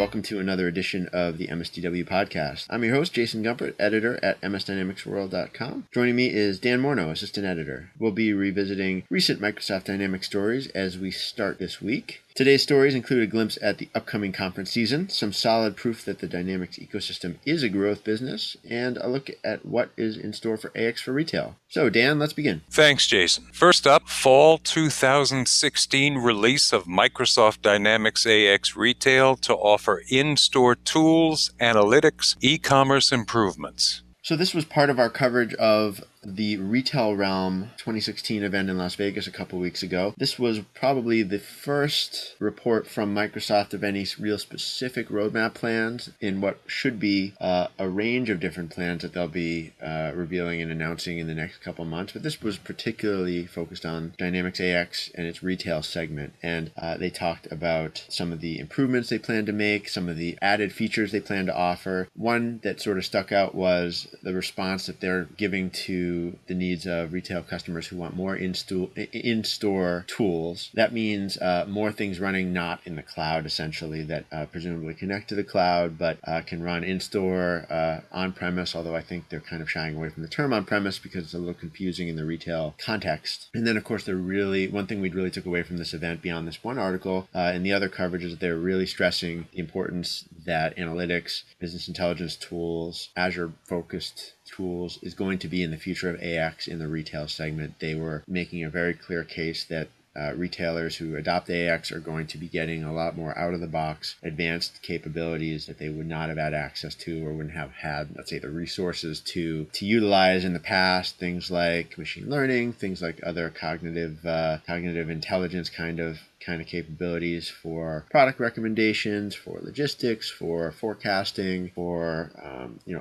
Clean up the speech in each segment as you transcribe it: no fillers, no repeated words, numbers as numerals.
welcome to another edition of the MSDW podcast. I'm your host, Jason Gumpert, editor at msdynamicsworld.com. Joining me is Dan Morneau, assistant editor. We'll be revisiting recent Microsoft Dynamics stories as we start this week. Today's stories include a glimpse at the upcoming conference season, some solid proof that the Dynamics ecosystem is a growth business, and a look at what is in store for AX for retail. So, Dan, let's begin. Thanks, Jason. First up, Fall 2016 release of Microsoft Dynamics AX Retail to offer in-store tools, analytics, e-commerce improvements. So this was part of our coverage of the Retail Realm 2016 event in Las Vegas a couple weeks ago. This was probably the first report from Microsoft of any real specific roadmap plans in what should be a range of different plans that they'll be revealing and announcing in the next couple months. But this was particularly focused on Dynamics AX and its retail segment. And they talked about some of the improvements they plan to make, some of the added features they plan to offer. One that sort of stuck out was the response that they're giving to the needs of retail customers who want more in-store tools. That means more things running not in the cloud, essentially, that presumably connect to the cloud, but can run in-store, on-premise, although I think they're kind of shying away from the term on-premise because it's a little confusing in the retail context. And then, of course, one thing we really took away from this event beyond this one article and the other coverage is that they're really stressing the importance that analytics, business intelligence tools, Azure-focused tools is going to be in the future of AX in the retail segment. They were making a very clear case that retailers who adopt AX are going to be getting a lot more out-of-the-box advanced capabilities that they would not have had access to or wouldn't have had, let's say, the resources to utilize in the past. Things like machine learning, things like other cognitive intelligence kind of capabilities for product recommendations, for logistics, for forecasting, for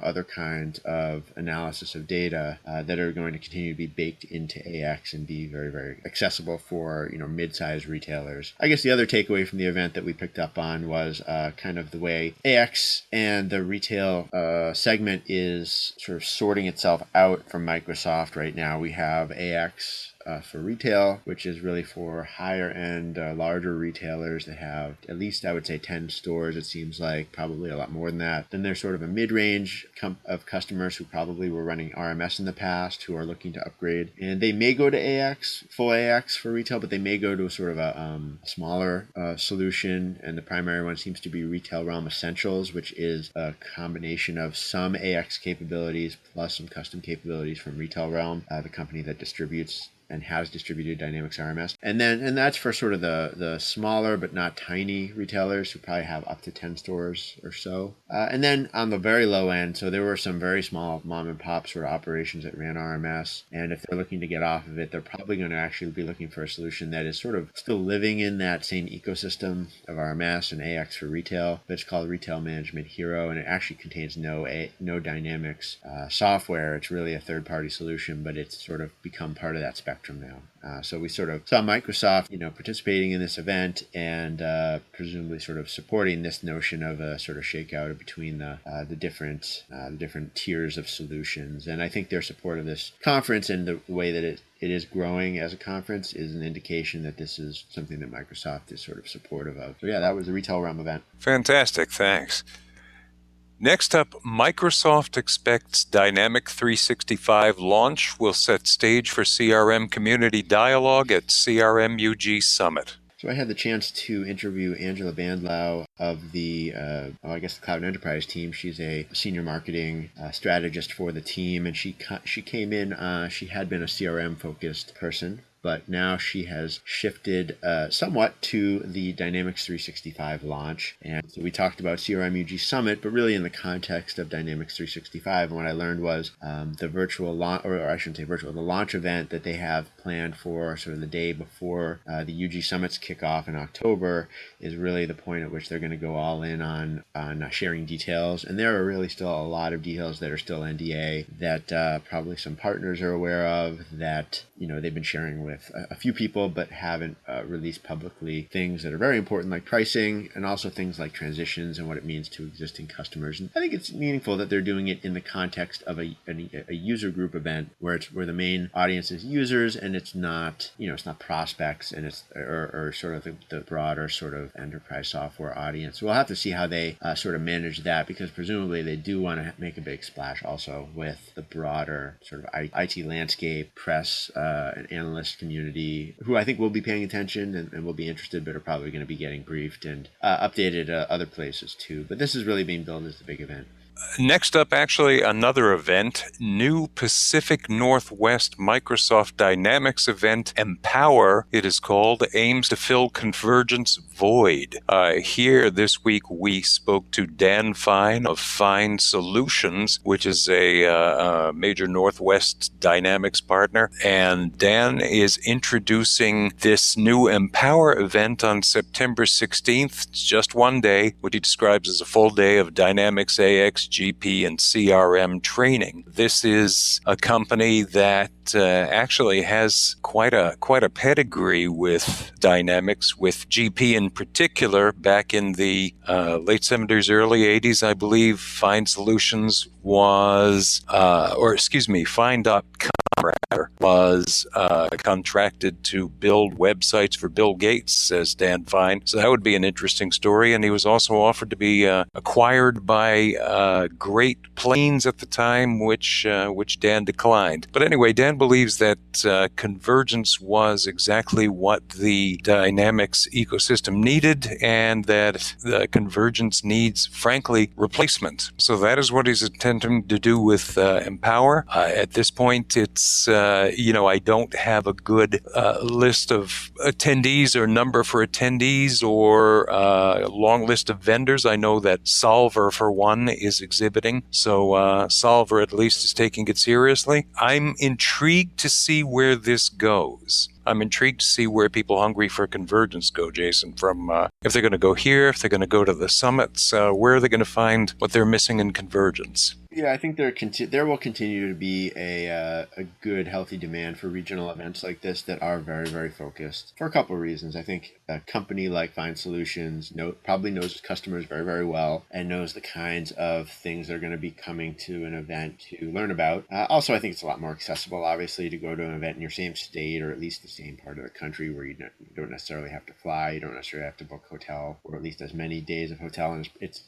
other kinds of analysis of data that are going to continue to be baked into AX and be very, very accessible for mid-sized retailers. I guess the other takeaway from the event that we picked up on was kind of the way AX and the retail segment is sort of sorting itself out from Microsoft right now. We have AX for retail, which is really for higher end, larger retailers that have at least, I would say, 10 stores. It seems like probably a lot more than that. Then there's sort of a mid-range of customers who probably were running RMS in the past who are looking to upgrade. And they may go to AX, full AX for retail, but they may go to a sort of a smaller solution. And the primary one seems to be Retail Realm Essentials, which is a combination of some AX capabilities plus some custom capabilities from Retail Realm, the company that distributes and has distributed Dynamics RMS. And that's for sort of the smaller but not tiny retailers who probably have up to 10 stores or so. And then on the very low end, so there were some very small mom and pop sort of operations that ran RMS. And if they're looking to get off of it, they're probably going to actually be looking for a solution that is sort of still living in that same ecosystem of RMS and AX for retail, but it's called Retail Management Hero, and it actually contains no Dynamics software. It's really a third-party solution, but it's sort of become part of that spectrum now. So we sort of saw Microsoft, participating in this event and presumably sort of supporting this notion of a sort of shakeout between the different tiers of solutions. And I think their support of this conference and the way that it is growing as a conference is an indication that this is something that Microsoft is sort of supportive of. So yeah, that was the Retail Realm event. Fantastic, thanks. Next up, Microsoft expects Dynamic 365 launch will set stage for CRM community dialogue at CRM UG Summit. So I had the chance to interview Angela Bandlau of the Cloud Enterprise team. She's a senior marketing strategist for the team, and she came in. She had been a CRM-focused person, but now she has shifted somewhat to the Dynamics 365 launch. And so we talked about CRM UG Summit, but really in the context of Dynamics 365. And what I learned was the virtual launch, or I shouldn't say virtual, the launch event that they have planned for sort of the day before the UG Summits kick off in October is really the point at which they're going to go all in on sharing details. And there are really still a lot of details that are still NDA that probably some partners are aware of that they've been sharing with a few people, but haven't released publicly things that are very important, like pricing, and also things like transitions and what it means to existing customers. And I think it's meaningful that they're doing it in the context of a user group event where the main audience is users, and it's not prospects, and it's or sort of the broader sort of enterprise software audience. We'll have to see how they sort of manage that, because presumably they do want to make a big splash also with the broader sort of IT landscape, press, and analyst community, who I think will be paying attention and will be interested, but are probably going to be getting briefed and updated other places too. But this is really being billed as the big event. Next up, actually, another event, new Pacific Northwest Microsoft Dynamics event, Empower, it is called, aims to fill Convergence void. Here this week we spoke to Dan Fine of Fine Solutions, which is a major Northwest Dynamics partner, and Dan is introducing this new Empower event on September 16th. It's just one day, what he describes as a full day of Dynamics AX, GP, and CRM training. This is a company that actually has quite a pedigree with Dynamics, with GP in particular. Back in the late 70s, early 80s, I believe, Fine Solutions was, Fine.com was contracted to build websites for Bill Gates, says Dan Fine. So that would be an interesting story. And he was also offered to be acquired by Great Plains at the time, which Dan declined. But anyway, Dan believes that Convergence was exactly what the Dynamics ecosystem needed, and that the Convergence needs, frankly, replacement. So that is what he's intending to do with Empower. At this point, it's I don't have a good list of attendees or number for attendees or a long list of vendors. I know that Solver, for one, is exhibiting. So Solver at least is taking it seriously. I'm intrigued to see where this goes. I'm intrigued to see where people hungry for Convergence go, Jason, from if they're going to go here, if they're going to go to the summits, where are they going to find what they're missing in Convergence? Yeah, I think there will continue to be a good, healthy demand for regional events like this that are very, very focused for a couple of reasons. I think a company like Fine Solutions probably knows its customers very, very well and knows the kinds of things they're going to be coming to an event to learn about. Also, I think it's a lot more accessible, obviously, to go to an event in your same state or at least the same part of the country where you don't necessarily have to fly, you don't necessarily have to book hotel, or at least as many days of hotel. And it's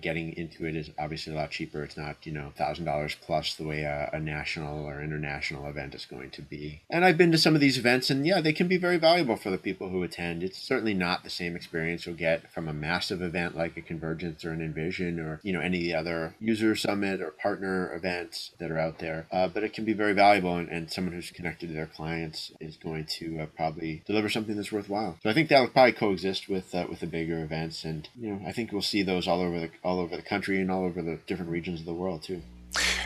getting into it is obviously a lot cheaper. It's not $1,000 plus the way a national or international event is going to be. And I've been to some of these events, and yeah, they can be very valuable for the people who attend. It's certainly not the same experience you'll get from a massive event like a Convergence or an Envision or any of the other user summit or partner events that are out there. But it can be very valuable, and someone who's connected to their clients is going to probably deliver something that's worthwhile. So I think that will probably coexist with the bigger events, and I think we'll see those all over the country and all over the different regions of the world too.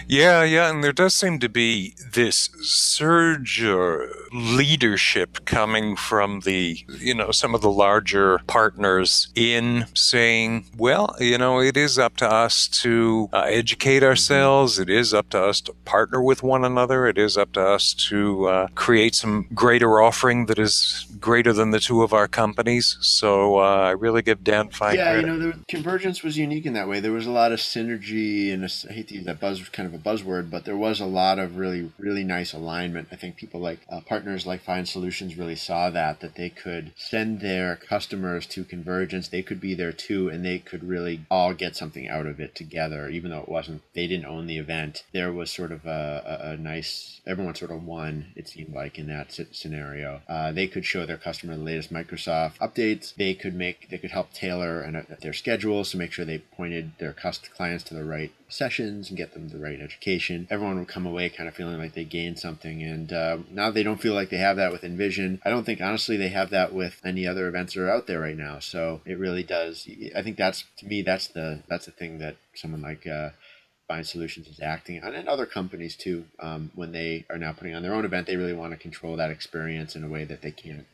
Yeah, and there does seem to be this surge or leadership coming from the, some of the larger partners in saying, well, it is up to us to educate ourselves. It is up to us to partner with one another. It is up to us to create some greater offering that is greater than the two of our companies. So I really give Dan Fine credit. The Convergence was unique in that way. There was a lot of synergy, and I hate to use that kind of a buzzword, but there was a lot of really, really nice alignment. I think people like partners like Fine Solutions really saw that they could send their customers to Convergence. They could be there too, and they could really all get something out of it together, even though they didn't own the event. There was sort of a nice, everyone sort of won, it seemed like, in that scenario. They could show their customer the latest Microsoft updates. They could help tailor their schedules to make sure they pointed their clients to the right sessions and get them the right education. Everyone would come away kind of feeling like they gained something, and now they don't feel like they have that with Envision. I don't think, honestly, they have that with any other events that are out there right now. So it really does. I think that's the thing that someone like Fine Solutions is acting on, and other companies too. When they are now putting on their own event, they really want to control that experience in a way that they can't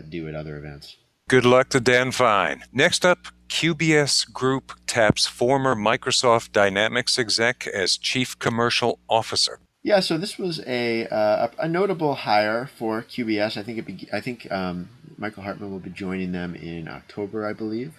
do at other events. Good luck to Dan Fine. Next up, QBS Group taps former Microsoft Dynamics exec as Chief Commercial Officer. Yeah, so this was a notable hire for QBS. I think Michael Hartmann will be joining them in October, I believe.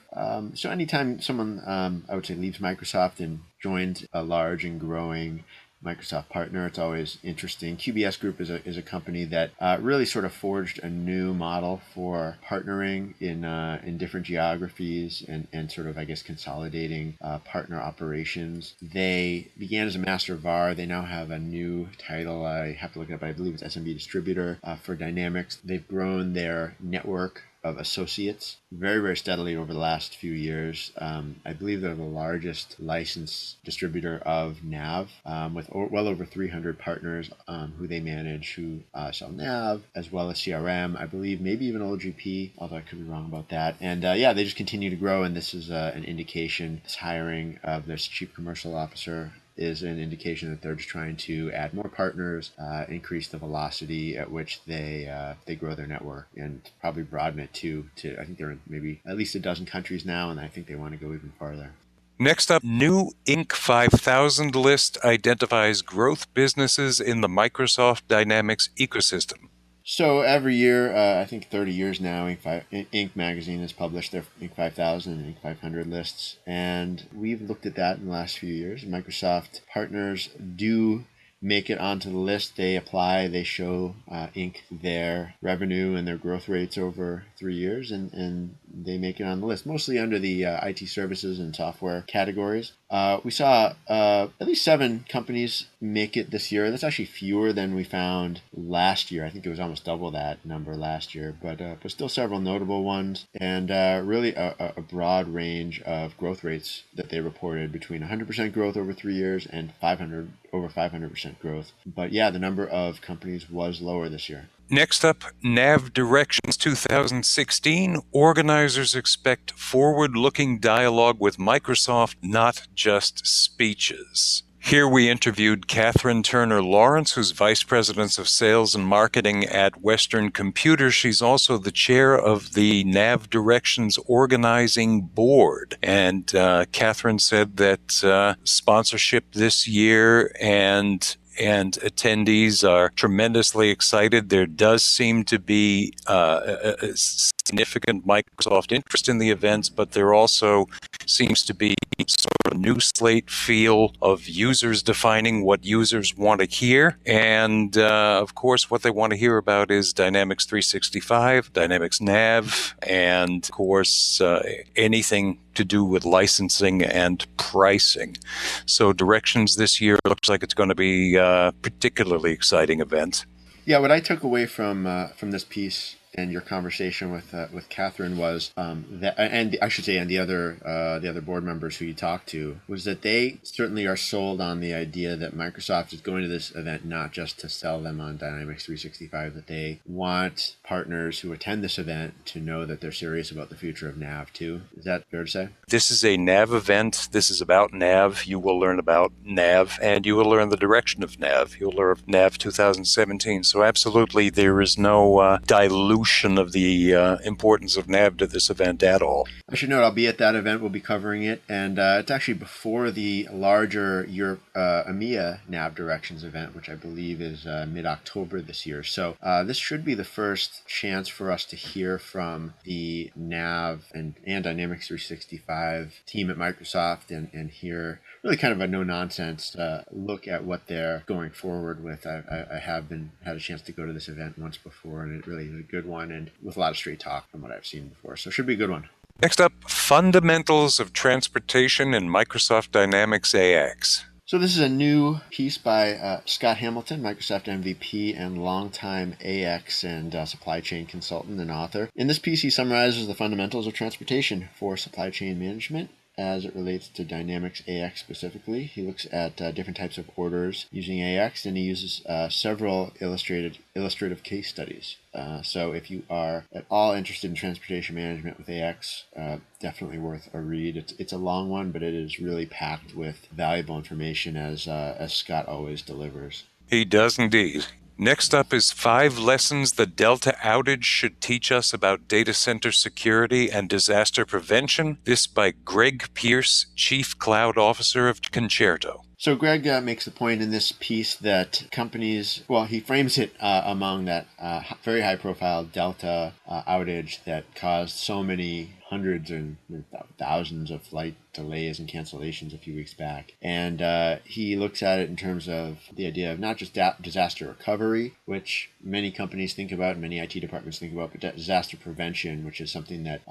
So anytime someone I would say leaves Microsoft and joins a large and growing Microsoft partner, it's always interesting. QBS Group is a company that really sort of forged a new model for partnering in different geographies and sort of, I guess, consolidating partner operations. They began as a master VAR. They now have a new title. I have to look it up. I believe it's SMB distributor for Dynamics. They've grown their network of associates very, very steadily over the last few years. I believe they're the largest licensed distributor of NAV with well over 300 partners who they manage who sell NAV as well as CRM, I believe maybe even OGP, although I could be wrong about that. And yeah, they just continue to grow, and this is an indication. This hiring of their chief commercial officer is an indication that they're just trying to add more partners, increase the velocity at which they grow their network, and probably broaden it to I think they're in maybe at least a dozen countries now, and I think they want to go even farther. Next up, new Inc. 5000 list identifies growth businesses in the Microsoft Dynamics ecosystem. So every year, I think 30 years now, Inc. magazine has published their Inc. 5000 and Inc. 500 lists, and we've looked at that in the last few years. Microsoft partners do make it onto the list. They apply, they show Inc. their revenue and their growth rates over 3 years, and they make it on the list, mostly under the IT services and software categories. We saw at least 7 companies make it this year. That's actually fewer than we found last year. I think it was almost double that number last year, but still several notable ones, and really a broad range of growth rates that they reported, between 100% growth over 3 years and over 500% growth. But yeah, the number of companies was lower this year. Next up, NAV Directions 2016. Organizers expect forward-looking dialogue with Microsoft, not just speeches. Here we interviewed Catherine Turner Lawrence, who's Vice President of Sales and Marketing at Western Computer. She's also the chair of the NAV Directions Organizing Board. And Catherine said that sponsorship this year and attendees are tremendously excited. There does seem to be a significant Microsoft interest in the events, but there also seems to be sort of a new slate feel of users defining what users want to hear. And of course, what they want to hear about is Dynamics 365, Dynamics NAV, and of course, anything to do with licensing and pricing. So Directions this year looks like it's going to be a particularly exciting event. Yeah, what I took away from this piece and your conversation with Catherine was that, and I should say, and the other board members who you talked to, was that they certainly are sold on the idea that Microsoft is going to this event not just to sell them on Dynamics 365, that they want partners who attend this event to know that they're serious about the future of NAV too. Is that fair to say? This is a NAV event. This is about NAV. You will learn about NAV, and you will learn the direction of NAV. You'll learn NAV 2017. So absolutely, there is no dilution of the importance of NAV to this event at all. I should note I'll be at that event. We'll be covering it, and it's actually before the larger Europe EMEA NAV Directions event, which I believe is mid-October this year. So this should be the first chance for us to hear from the NAV and Dynamics 365 team at Microsoft and hear really kind of a no-nonsense look at what they're going forward with. I have had a chance to go to this event once before, and it really is a good one, and with a lot of straight talk from what I've seen before. So it should be a good one. Next up, Fundamentals of Transportation in Microsoft Dynamics AX. So this is a new piece by Scott Hamilton, Microsoft MVP and longtime AX and supply chain consultant and author. In this piece, he summarizes the fundamentals of transportation for supply chain management as it relates to Dynamics AX specifically. He looks at different types of orders using AX, and he uses several illustrative case studies. So if you are at all interested in transportation management with AX, definitely worth a read. It's a long one, but it is really packed with valuable information as Scott always delivers. He does indeed. Next up is 5 lessons the Delta outage should teach us about data center security and disaster prevention. This by Greg Pierce, Chief Cloud Officer of Concerto. So Greg makes the point in this piece that companies, well, he frames it among that very high-profile Delta outage that caused so many hundreds and thousands of flight delays and cancellations a few weeks back. And he looks at it in terms of the idea of not just disaster recovery, which many companies think about, many IT departments think about, but disaster prevention, which is something that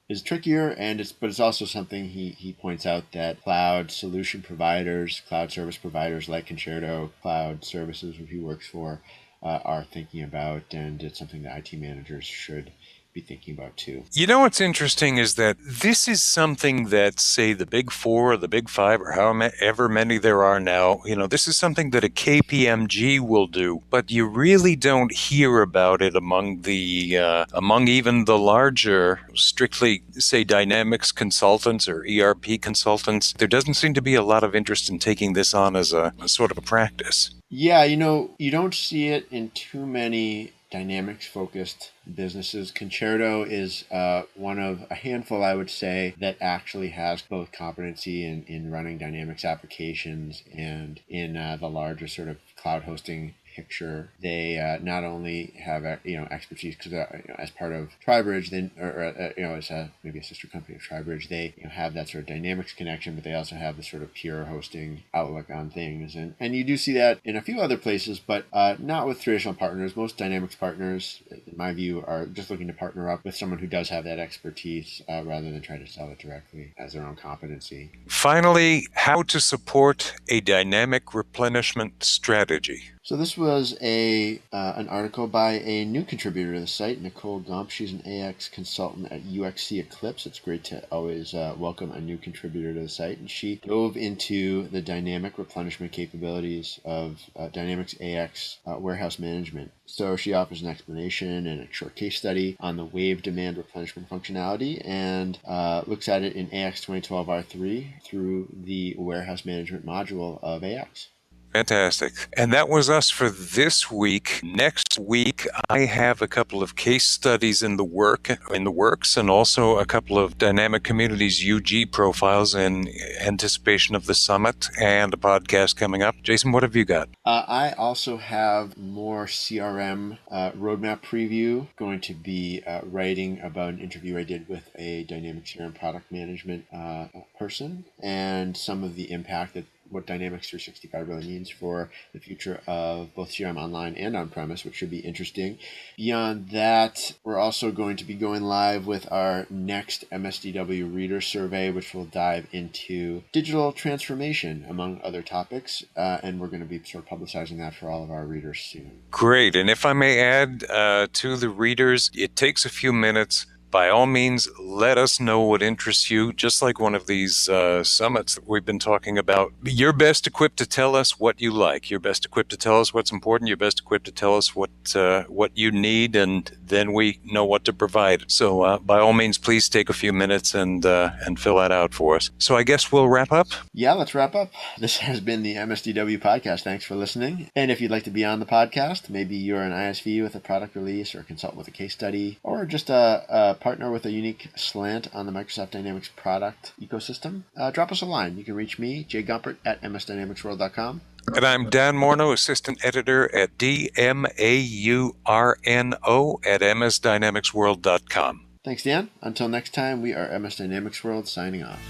is trickier, but it's also something he points out that cloud solution providers, cloud service providers like Concerto Cloud Services, which he works for, are thinking about, and it's something that IT managers should be thinking about too. You know what's interesting is that this is something that, say, the Big Four or the Big Five or however many there are now, this is something that a KPMG will do, but you really don't hear about it among even the larger, strictly, say, Dynamics consultants or ERP consultants. There doesn't seem to be a lot of interest in taking this on as a sort of a practice. Yeah, you don't see it in too many Dynamics-focused businesses. Concerto is one of a handful, I would say, that actually has both competency in running Dynamics applications and in the larger sort of cloud hosting picture. They not only have expertise because as part of TriBridge, as maybe a sister company of TriBridge, they have that sort of Dynamics connection, but they also have the sort of pure hosting outlook on things, and you do see that in a few other places, but not with traditional partners. Most Dynamics partners, in my view, are just looking to partner up with someone who does have that expertise rather than try to sell it directly as their own competency. Finally, how to support a dynamic replenishment strategy. So this was an article by a new contributor to the site, Nicole Gump. She's an AX consultant at UXC Eclipse. It's great to always welcome a new contributor to the site. And she dove into the dynamic replenishment capabilities of Dynamics AX warehouse management. So she offers an explanation and a short case study on the wave demand replenishment functionality and looks at it in AX 2012 R3 through the warehouse management module of AX. Fantastic. And that was us for this week. Next week, I have a couple of case studies in the works, and also a couple of Dynamic Communities UG profiles in anticipation of the summit and a podcast coming up. Jason, what have you got? I also have more CRM roadmap preview. Going to be writing about an interview I did with a Dynamic CRM product management person and some of the impact that what Dynamics 365 really means for the future of both CRM online and on-premise, which should be interesting. Beyond that, we're also going to be going live with our next MSDW reader survey, which will dive into digital transformation, among other topics, and we're going to be sort of publicizing that for all of our readers soon. Great. And if I may add to the readers, it takes a few minutes. By all means, let us know what interests you, just like one of these summits that we've been talking about. You're best equipped to tell us what you like. You're best equipped to tell us what's important. You're best equipped to tell us what you need, and then we know what to provide. So by all means, please take a few minutes and fill that out for us. So I guess we'll wrap up. Yeah, let's wrap up. This has been the MSDW podcast. Thanks for listening. And if you'd like to be on the podcast, maybe you're an ISV with a product release or a consultant with a case study, or just a partner with a unique slant on the Microsoft Dynamics product ecosystem, drop us a line. You can reach me, Jay Gumpert, at msdynamicsworld.com. And I'm Dan Morneau, Assistant Editor at DMAURNO at msdynamicsworld.com. Thanks, Dan. Until next time, we are MS Dynamics World signing off.